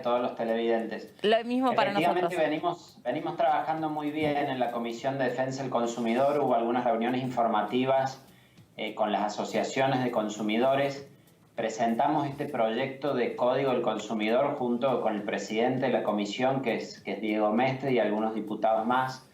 todos los televidentes. Lo mismo para nosotros. Venimos trabajando muy bien en la Comisión de Defensa del Consumidor. Hubo algunas reuniones informativas con las asociaciones de consumidores. Presentamos este proyecto de Código del Consumidor junto con el presidente de la comisión, que es Diego Mestre, y algunos diputados más.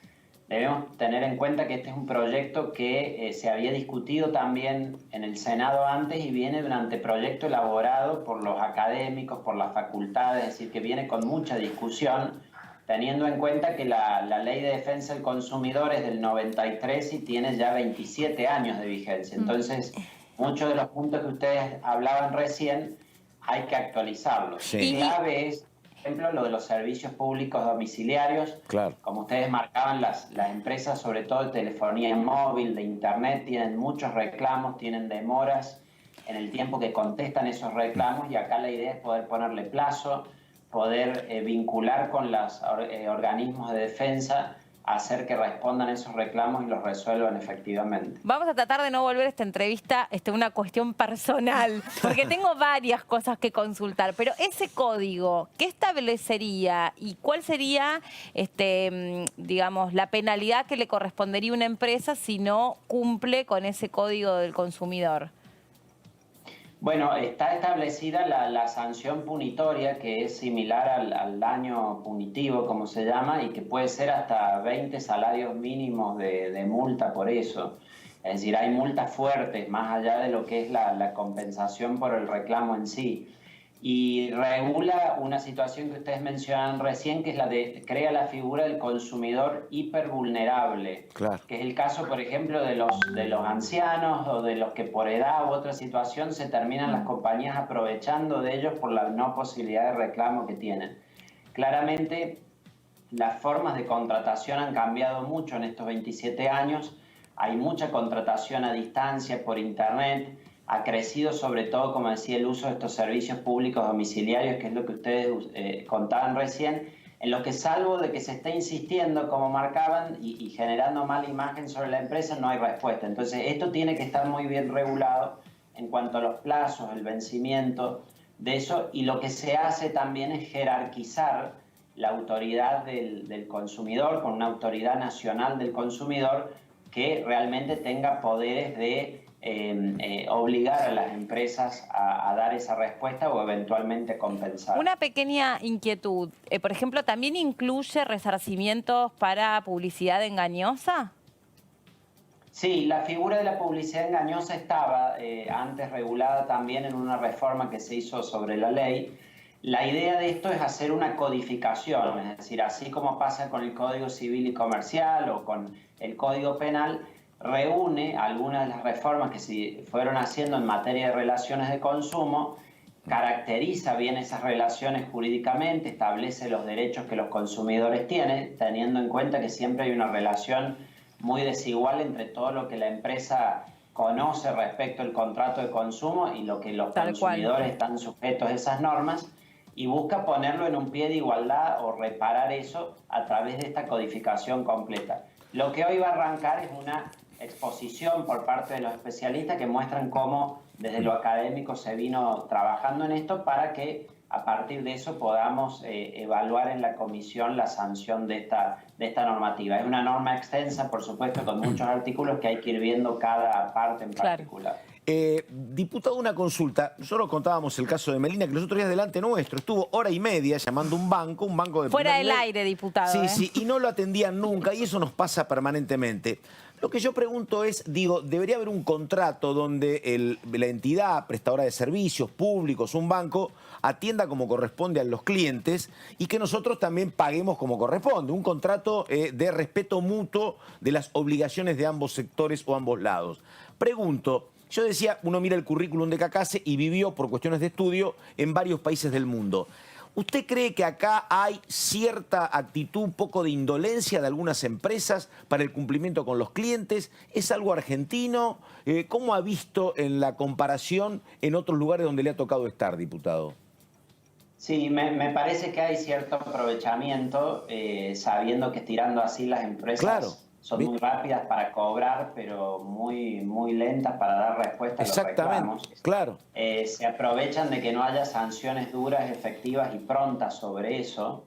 Debemos tener en cuenta que este es un proyecto que se había discutido también en el Senado antes y viene de un anteproyecto elaborado por los académicos, por las facultades, es decir, que viene con mucha discusión, teniendo en cuenta que la Ley de Defensa del Consumidor es del 93 y tiene ya 27 años de vigencia. Entonces, muchos de los puntos que ustedes hablaban recién hay que actualizarlos. Sí. Clave es, por ejemplo, lo de los servicios públicos domiciliarios. Claro. Como ustedes marcaban, las empresas, sobre todo de telefonía móvil, de internet, tienen muchos reclamos, tienen demoras en el tiempo que contestan esos reclamos, y acá la idea es poder ponerle plazo, poder vincular con los organismos de defensa, hacer que respondan esos reclamos y los resuelvan efectivamente. Vamos a tratar de no volver esta entrevista una cuestión personal, porque tengo varias cosas que consultar, pero ese código, ¿qué establecería y cuál sería, digamos, la penalidad que le correspondería a una empresa si no cumple con ese código del consumidor? Bueno, está establecida la sanción punitoria, que es similar al daño punitivo, como se llama, y que puede ser hasta 20 salarios mínimos de multa por eso. Es decir, hay multas fuertes, más allá de lo que es la compensación por el reclamo en sí. Y regula una situación que ustedes mencionaban recién, que es la de crea la figura del consumidor hipervulnerable. Claro. Que es el caso, por ejemplo, de los ancianos o de los que por edad u otra situación se terminan las compañías aprovechando de ellos por la no posibilidad de reclamo que tienen. Claramente, las formas de contratación han cambiado mucho en estos 27 años. Hay mucha contratación a distancia por internet. Ha crecido sobre todo, como decía, el uso de estos servicios públicos domiciliarios, que es lo que ustedes contaban recién, en lo que, salvo de que se esté insistiendo, como marcaban, y generando mala imagen sobre la empresa, no hay respuesta. Entonces, esto tiene que estar muy bien regulado en cuanto a los plazos, el vencimiento de eso, y lo que se hace también es jerarquizar la autoridad del consumidor con una autoridad nacional del consumidor que realmente tenga poderes de obligar a las empresas a dar esa respuesta o eventualmente compensar. Una pequeña inquietud. Por ejemplo, ¿también incluye resarcimientos para publicidad engañosa? Sí, la figura de la publicidad engañosa estaba antes regulada también en una reforma que se hizo sobre la ley. La idea de esto es hacer una codificación, es decir, así como pasa con el Código Civil y Comercial o con el Código Penal, reúne algunas de las reformas que se fueron haciendo en materia de relaciones de consumo, caracteriza bien esas relaciones jurídicamente, establece los derechos que los consumidores tienen, teniendo en cuenta que siempre hay una relación muy desigual entre todo lo que la empresa conoce respecto al contrato de consumo y lo que los consumidores están sujetos a esas normas, y busca ponerlo en un pie de igualdad o reparar eso a través de esta codificación completa. Lo que hoy va a arrancar es una exposición por parte de los especialistas que muestran cómo desde lo académico se vino trabajando en esto para que a partir de eso podamos evaluar en la comisión la sanción de esta normativa. Es una norma extensa, por supuesto, con muchos artículos que hay que ir viendo cada parte en particular. Diputado, una consulta. Nosotros contábamos el caso de Melina, que los otros días delante nuestro estuvo hora y media llamando a un banco de fuera primer del nivel. aire, diputado. Sí, sí, y no lo atendían nunca, y eso nos pasa permanentemente. Lo que yo pregunto es, digo, debería haber un contrato donde la entidad prestadora de servicios públicos, un banco, atienda como corresponde a los clientes y que nosotros también paguemos como corresponde. Un contrato de respeto mutuo de las obligaciones de ambos sectores o ambos lados. Pregunto, yo decía, uno mira el currículum de Cacase y vivió por cuestiones de estudio en varios países del mundo. ¿Usted cree que acá hay cierta actitud, un poco de indolencia de algunas empresas para el cumplimiento con los clientes? ¿Es algo argentino? ¿Cómo ha visto en la comparación en otros lugares donde le ha tocado estar, diputado? Sí, me parece que hay cierto aprovechamiento, sabiendo que estirando así las empresas son muy rápidas para cobrar, pero muy lentas para dar respuesta a los reclamos. Claro. Se aprovechan de que no haya sanciones duras, efectivas y prontas sobre eso.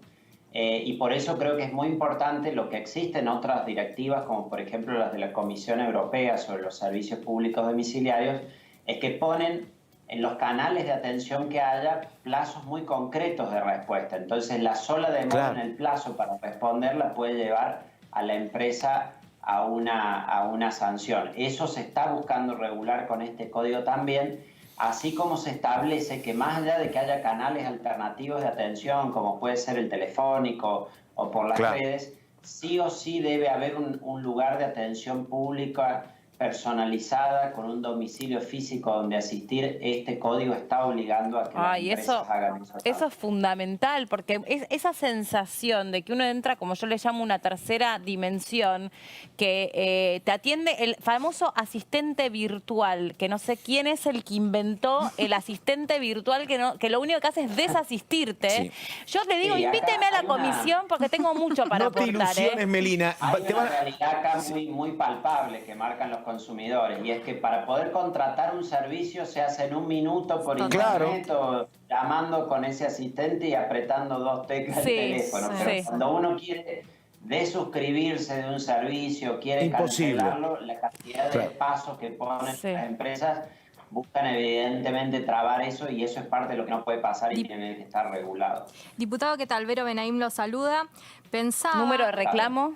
Y por eso creo que es muy importante lo que existe en otras directivas, como por ejemplo las de la Comisión Europea sobre los servicios públicos domiciliarios, es que ponen en los canales de atención que haya plazos muy concretos de respuesta. Entonces la sola demora en el plazo para responderla puede llevar a la empresa a una sanción. Eso se está buscando regular con este código también, así como se establece que más allá de que haya canales alternativos de atención, como puede ser el telefónico o por las redes, sí o sí debe haber un lugar de atención pública personalizada, con un domicilio físico donde asistir. Este código está obligando a que las empresas hagan eso. Eso es fundamental, porque esa sensación de que uno entra, como yo le llamo, una tercera dimensión, que te atiende el famoso asistente virtual, que no sé quién es el que inventó el asistente virtual, que lo único que hace es desasistirte. Sí. Yo le digo, invíteme a la comisión porque tengo mucho para aportar. No te ilusiones, Melina. Hay una realidad acá muy palpable que marcan los consumidores, y es que para poder contratar un servicio se hace en un minuto por internet o llamando con ese asistente y apretando 2 teclas del teléfono. Pero cuando uno quiere desuscribirse de un servicio, quiere cancelarlo, la cantidad de pasos que ponen las empresas buscan evidentemente trabar eso, y eso es parte de lo que no puede pasar y tiene que estar regulado. Diputado, ¿qué tal? Vero Benaim lo saluda. Pensaba... ¿Número de reclamo?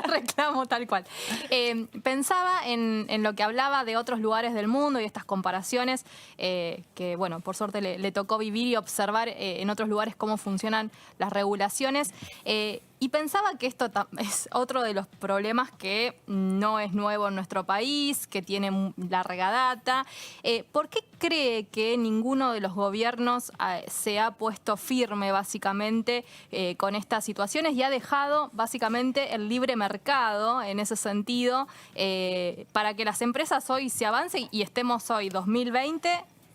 Reclamo tal cual. Pensaba en lo que hablaba de otros lugares del mundo y estas comparaciones que, bueno, por suerte le tocó vivir y observar en otros lugares cómo funcionan las regulaciones. Y pensaba que esto es otro de los problemas que no es nuevo en nuestro país, que tiene larga data. ¿Por qué cree que ninguno de los gobiernos se ha puesto firme básicamente con estas situaciones y ha dejado básicamente el libre mercado en ese sentido para que las empresas hoy se avancen y estemos hoy, 2020,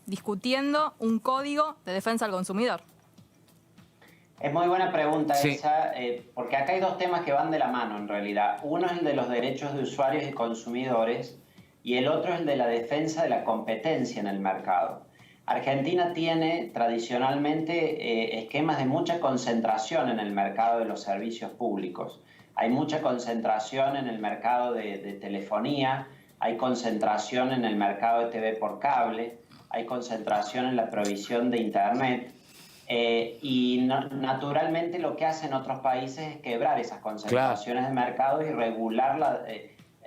discutiendo un código de defensa al consumidor? Es muy buena pregunta esa, porque acá hay 2 temas que van de la mano en realidad. Uno es el de los derechos de usuarios y consumidores y el otro es el de la defensa de la competencia en el mercado. Argentina tiene tradicionalmente esquemas de mucha concentración en el mercado de los servicios públicos. Hay mucha concentración en el mercado de telefonía, hay concentración en el mercado de TV por cable, hay concentración en la provisión de Internet. Y naturalmente lo que hacen otros países es quebrar esas concentraciones de mercado y regular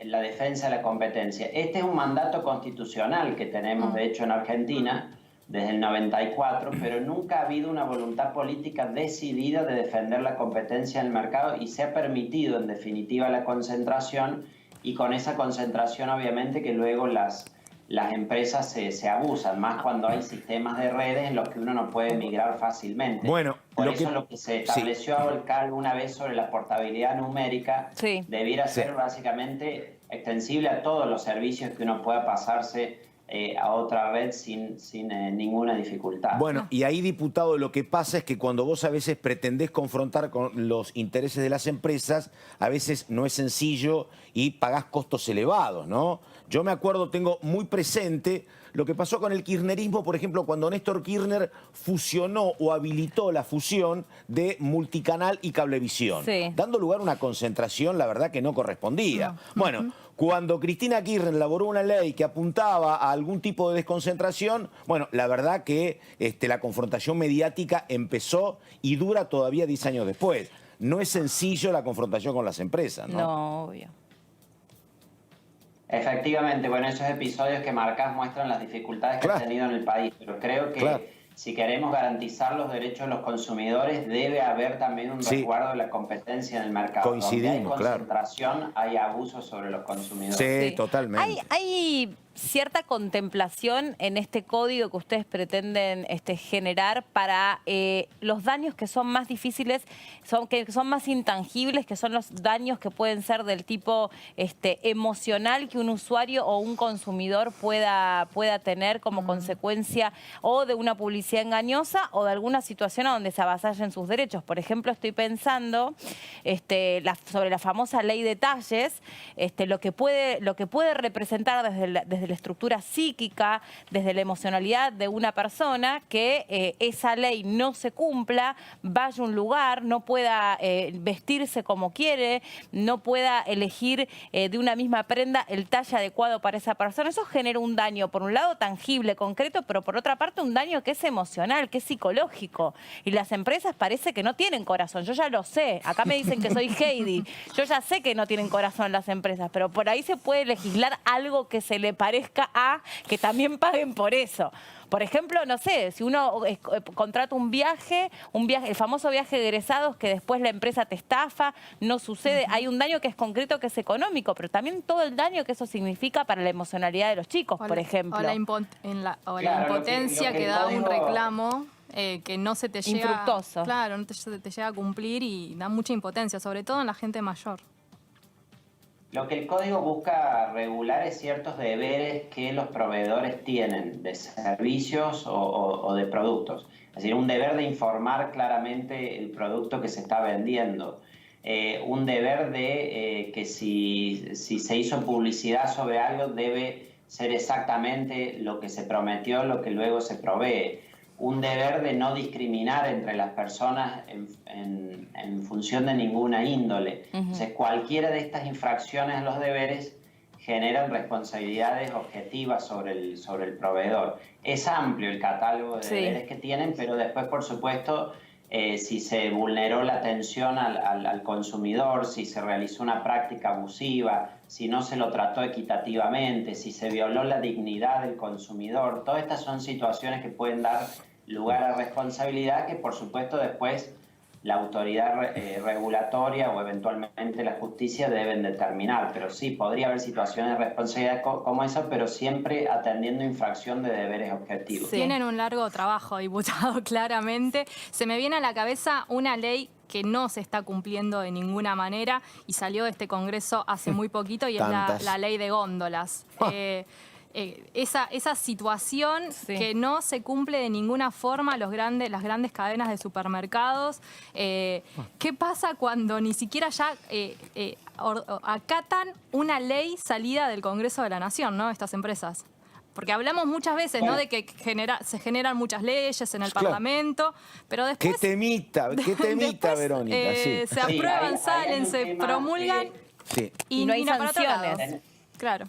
la defensa de la competencia. Este es un mandato constitucional que tenemos, de hecho, en Argentina desde el 94, pero nunca ha habido una voluntad política decidida de defender la competencia en el mercado, y se ha permitido, en definitiva, la concentración, y con esa concentración, obviamente, que luego las empresas se abusan, más cuando hay sistemas de redes en los que uno no puede migrar fácilmente. Bueno, por eso lo que se estableció alguna vez sobre la portabilidad numérica debiera ser básicamente extensible a todos los servicios que uno pueda pasarse a otra red sin ninguna dificultad. Bueno, y ahí, diputado, lo que pasa es que cuando vos a veces pretendés confrontar con los intereses de las empresas, a veces no es sencillo y pagás costos elevados, ¿no? Yo me acuerdo, tengo muy presente lo que pasó con el kirchnerismo, por ejemplo, cuando Néstor Kirchner fusionó o habilitó la fusión de Multicanal y Cablevisión, dando lugar a una concentración, la verdad, que no correspondía. Bueno, cuando Cristina Kirchner elaboró una ley que apuntaba a algún tipo de desconcentración, bueno, la verdad que la confrontación mediática empezó y dura todavía 10 años después. No es sencillo la confrontación con las empresas, ¿no? No, obvio. Efectivamente, bueno, esos episodios que marcas muestran las dificultades que ha tenido en el país, pero creo que si queremos garantizar los derechos de los consumidores, debe haber también un resguardo de la competencia en el mercado. Coincidimos, donde hay concentración, hay abuso sobre los consumidores. Sí, totalmente. Hay cierta contemplación en este código que ustedes pretenden generar para los daños que son más difíciles, que son más intangibles, que son los daños que pueden ser del tipo emocional que un usuario o un consumidor pueda tener como consecuencia o de una publicidad engañosa o de alguna situación a donde se avasallen sus derechos. Por ejemplo, estoy pensando sobre la famosa ley de talles, lo que puede representar desde la estructura psíquica, desde la emocionalidad de una persona, que esa ley no se cumpla, vaya a un lugar, no pueda vestirse como quiere, no pueda elegir de una misma prenda el talle adecuado para esa persona. Eso genera un daño, por un lado tangible, concreto, pero por otra parte un daño que es emocional, que es psicológico. Y las empresas parece que no tienen corazón. Yo ya lo sé. Acá me dicen que soy Heidi. Yo ya sé que no tienen corazón las empresas, pero por ahí se puede legislar algo que se le parezca a que también paguen por eso. Por ejemplo, no sé, si uno contrata un viaje, el famoso viaje de egresados que después la empresa te estafa, no sucede, hay un daño que es concreto, que es económico, pero también todo el daño que eso significa para la emocionalidad de los chicos, por ejemplo. O la impotencia que da un reclamo. Que no se te llega, infructuoso. Claro, no te llega a cumplir y da mucha impotencia, sobre todo en la gente mayor. Lo que el código busca regular es ciertos deberes que los proveedores tienen de servicios o de productos. Es decir, un deber de informar claramente el producto que se está vendiendo. Un deber de que si se hizo publicidad sobre algo debe ser exactamente lo que se prometió, lo que luego se provee. Un deber de no discriminar entre las personas en función de ninguna índole. Entonces, cualquiera de estas infracciones a los deberes generan responsabilidades objetivas sobre el proveedor. Es amplio el catálogo de deberes que tienen, pero después, por supuesto, si se vulneró la atención al consumidor, si se realizó una práctica abusiva, si no se lo trató equitativamente, si se violó la dignidad del consumidor, todas estas son situaciones que pueden dar lugar a responsabilidad que, por supuesto, después la autoridad regulatoria o eventualmente la justicia deben determinar. Pero sí, podría haber situaciones de responsabilidad como esa, pero siempre atendiendo infracción de deberes objetivos. Sí. Tienen un largo trabajo, diputado, claramente. Se me viene a la cabeza una ley que no se está cumpliendo de ninguna manera y salió de este Congreso hace muy poquito y es la ley de góndolas. Esa situación que no se cumple de ninguna forma las grandes cadenas de supermercados. ¿Qué pasa cuando ni siquiera ya acatan una ley salida del Congreso de la Nación, ¿no? Estas empresas. Porque hablamos muchas veces, ¿no?, de que se generan muchas leyes en el Parlamento, pero después... ¿Qué temita, después, Verónica? Se aprueban, salen, se promulgan y no hay sanciones. Claro.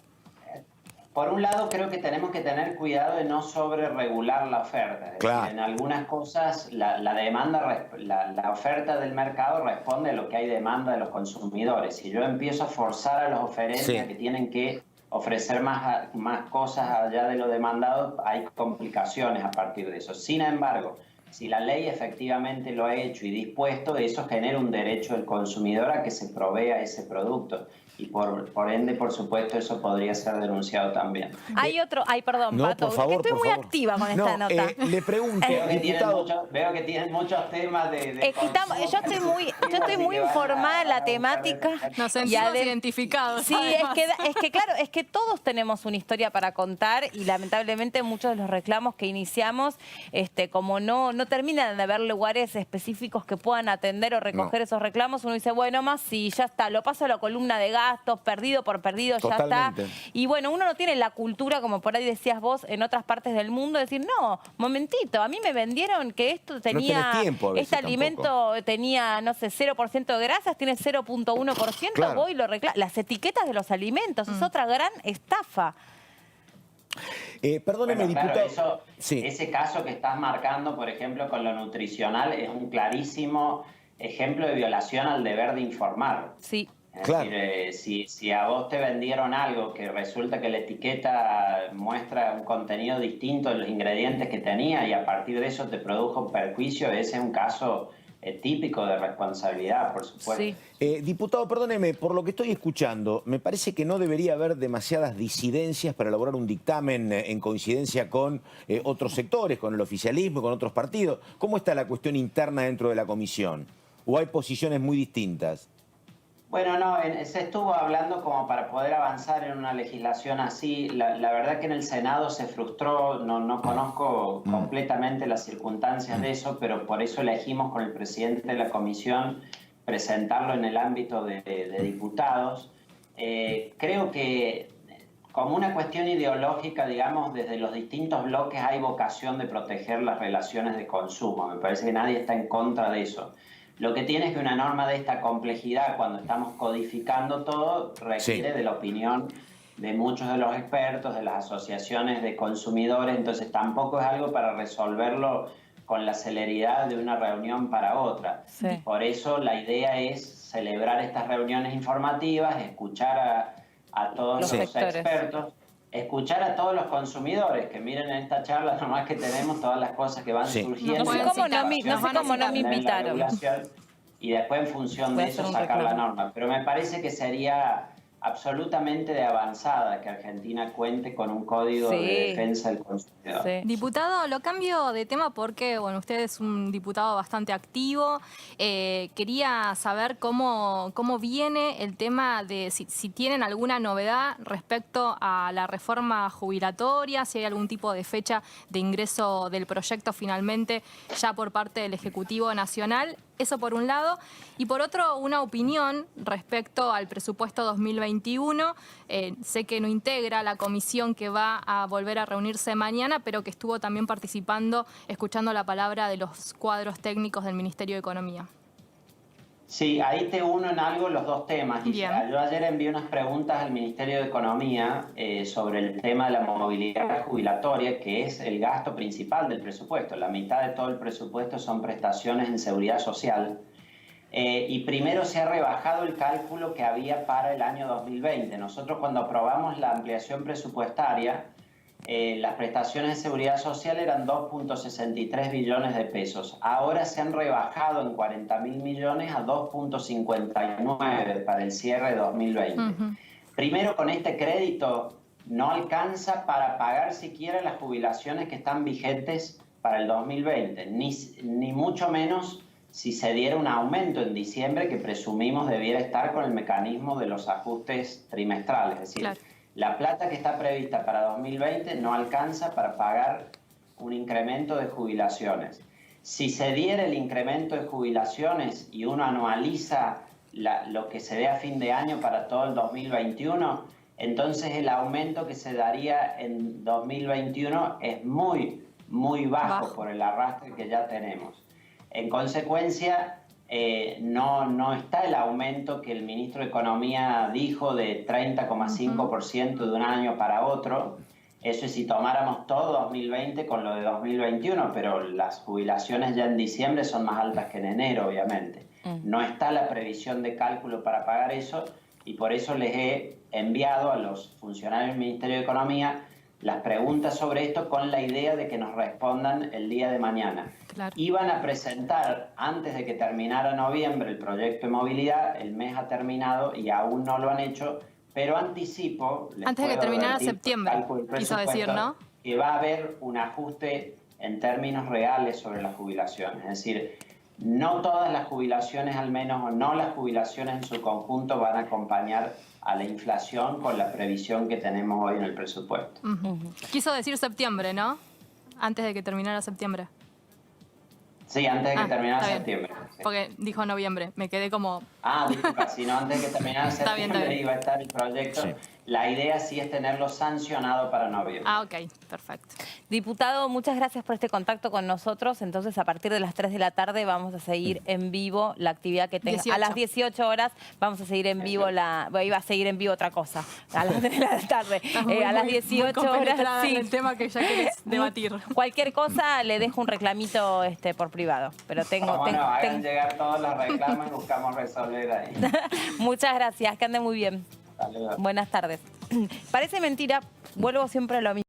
Por un lado, creo que tenemos que tener cuidado de no sobreregular la oferta. Es decir, en algunas cosas la oferta del mercado responde a lo que hay demanda de los consumidores. Si yo empiezo a forzar a los oferentes a que tienen que ofrecer más cosas allá de lo demandado, hay complicaciones a partir de eso. Sin embargo, si la ley efectivamente lo ha hecho y dispuesto, eso genera un derecho del consumidor a que se provea ese producto. Y por ende, por supuesto, eso podría ser denunciado también. Hay otro... Ay, perdón, no, Pato, por favor, estoy muy activa con esta nota. Le pregunto, veo que tienen muchos temas de yo estoy muy informada en la temática. Nos sentimos identificados. Sí, es que todos tenemos una historia para contar y lamentablemente muchos de los reclamos que iniciamos, como no terminan de haber lugares específicos que puedan atender o recoger esos reclamos, uno dice, bueno, más sí, ya está, lo paso a la columna de gastos, perdido por perdido, Totalmente. ya está. Y bueno, uno no tiene la cultura, como por ahí decías vos, en otras partes del mundo, de decir, no, momentito, a mí me vendieron que esto tenía, este alimento tenía, no sé, 0% de grasas, tiene 0.1%, voy y lo reclamo. Las etiquetas de los alimentos, es otra gran estafa. Perdóneme, diputado. Claro, ese caso que estás marcando, por ejemplo, con lo nutricional, es un clarísimo ejemplo de violación al deber de informar. Sí. Es decir, si a vos te vendieron algo que resulta que la etiqueta muestra un contenido distinto de los ingredientes que tenía y a partir de eso te produjo un perjuicio, ese es un caso típico de responsabilidad, por supuesto. Sí. Diputado, perdóneme, por lo que estoy escuchando, me parece que no debería haber demasiadas disidencias para elaborar un dictamen en coincidencia con otros sectores, con el oficialismo, con otros partidos. ¿Cómo está la cuestión interna dentro de la comisión? ¿O hay posiciones muy distintas? Bueno, no, se estuvo hablando como para poder avanzar en una legislación así. La verdad que en el Senado se frustró, no conozco completamente las circunstancias de eso, pero por eso elegimos con el presidente de la comisión presentarlo en el ámbito de diputados. Creo que como una cuestión ideológica, digamos, desde los distintos bloques hay vocación de proteger las relaciones de consumo. Me parece que nadie está en contra de eso. Lo que tiene es que una norma de esta complejidad, cuando estamos codificando todo, requiere de la opinión de muchos de los expertos, de las asociaciones de consumidores, entonces tampoco es algo para resolverlo con la celeridad de una reunión para otra. Sí. Por eso la idea es celebrar estas reuniones informativas, escuchar a todos los expertos, escuchar a todos los consumidores, que miren en esta charla nomás que tenemos todas las cosas que van surgiendo. No sé cómo no me invitaron. Y después en función de eso sacar la norma. Pero me parece que sería absolutamente de avanzada que Argentina cuente con un código de defensa del consumidor. Sí. Diputado, lo cambio de tema porque, bueno, usted es un diputado bastante activo. Quería saber cómo viene el tema de si tienen alguna novedad respecto a la reforma jubilatoria, si hay algún tipo de fecha de ingreso del proyecto finalmente ya por parte del Ejecutivo Nacional. Eso por un lado. Y por otro, una opinión respecto al presupuesto 2021. Sé que no integra la comisión que va a volver a reunirse mañana, pero que estuvo también participando, escuchando la palabra de los cuadros técnicos del Ministerio de Economía. Sí, ahí te uno en algo los dos temas. Bien. Yo ayer envié unas preguntas al Ministerio de Economía sobre el tema de la movilidad jubilatoria, que es el gasto principal del presupuesto. La mitad de todo el presupuesto son prestaciones en seguridad social. Y primero se ha rebajado el cálculo que había para el año 2020. Nosotros cuando aprobamos la ampliación presupuestaria, las prestaciones de seguridad social eran 2.63 billones de pesos. Ahora se han rebajado en 40.000 millones a 2.59 para el cierre de 2020. Primero, con este crédito no alcanza para pagar siquiera las jubilaciones que están vigentes para el 2020, ni mucho menos si se diera un aumento en diciembre que presumimos debiera estar con el mecanismo de los ajustes trimestrales. Es decir, la plata que está prevista para 2020 no alcanza para pagar un incremento de jubilaciones. Si se diera el incremento de jubilaciones y uno anualiza lo que se dé a fin de año para todo el 2021, entonces el aumento que se daría en 2021 es muy bajo por el arrastre que ya tenemos. En consecuencia, no está el aumento que el ministro de Economía dijo de 30,5% de un año para otro. Eso es si tomáramos todo 2020 con lo de 2021, pero las jubilaciones ya en diciembre son más altas que en enero, obviamente. No está la previsión de cálculo para pagar eso y por eso les he enviado a los funcionarios del Ministerio de Economía las preguntas sobre esto con la idea de que nos respondan el día de mañana. Iban a presentar antes de que terminara noviembre el proyecto de movilidad, el mes ha terminado y aún no lo han hecho, pero anticipo... Antes de que terminara septiembre, quiso decir, ¿no? Que va a haber un ajuste en términos reales sobre las jubilaciones. Es decir, no todas las jubilaciones, al menos, o no las jubilaciones en su conjunto van a acompañar a la inflación con la previsión que tenemos hoy en el presupuesto. Quiso decir septiembre, ¿no? Antes de que terminara septiembre. Sí, antes de que terminara septiembre. Sí. Porque dijo noviembre, me quedé como... disculpa, si no, antes de que terminara septiembre iba a estar el proyecto. Sí. La idea sí es tenerlo sancionado para noviembre. Ok, perfecto. Diputado, muchas gracias por este contacto con nosotros. Entonces, a partir de las 3 de la tarde vamos a seguir en vivo la actividad que tenga. A las 18 horas vamos a seguir en vivo iba a seguir en vivo otra cosa. A las 3 de la tarde. A las 18 horas. Sí. El tema que ya querés debatir. Cualquier cosa le dejo un reclamito por privado. Pero hagan llegar todos los reclamos y buscamos resolver ahí. Muchas gracias, que ande muy bien. Saludos. Buenas tardes. Parece mentira, vuelvo siempre a lo mismo.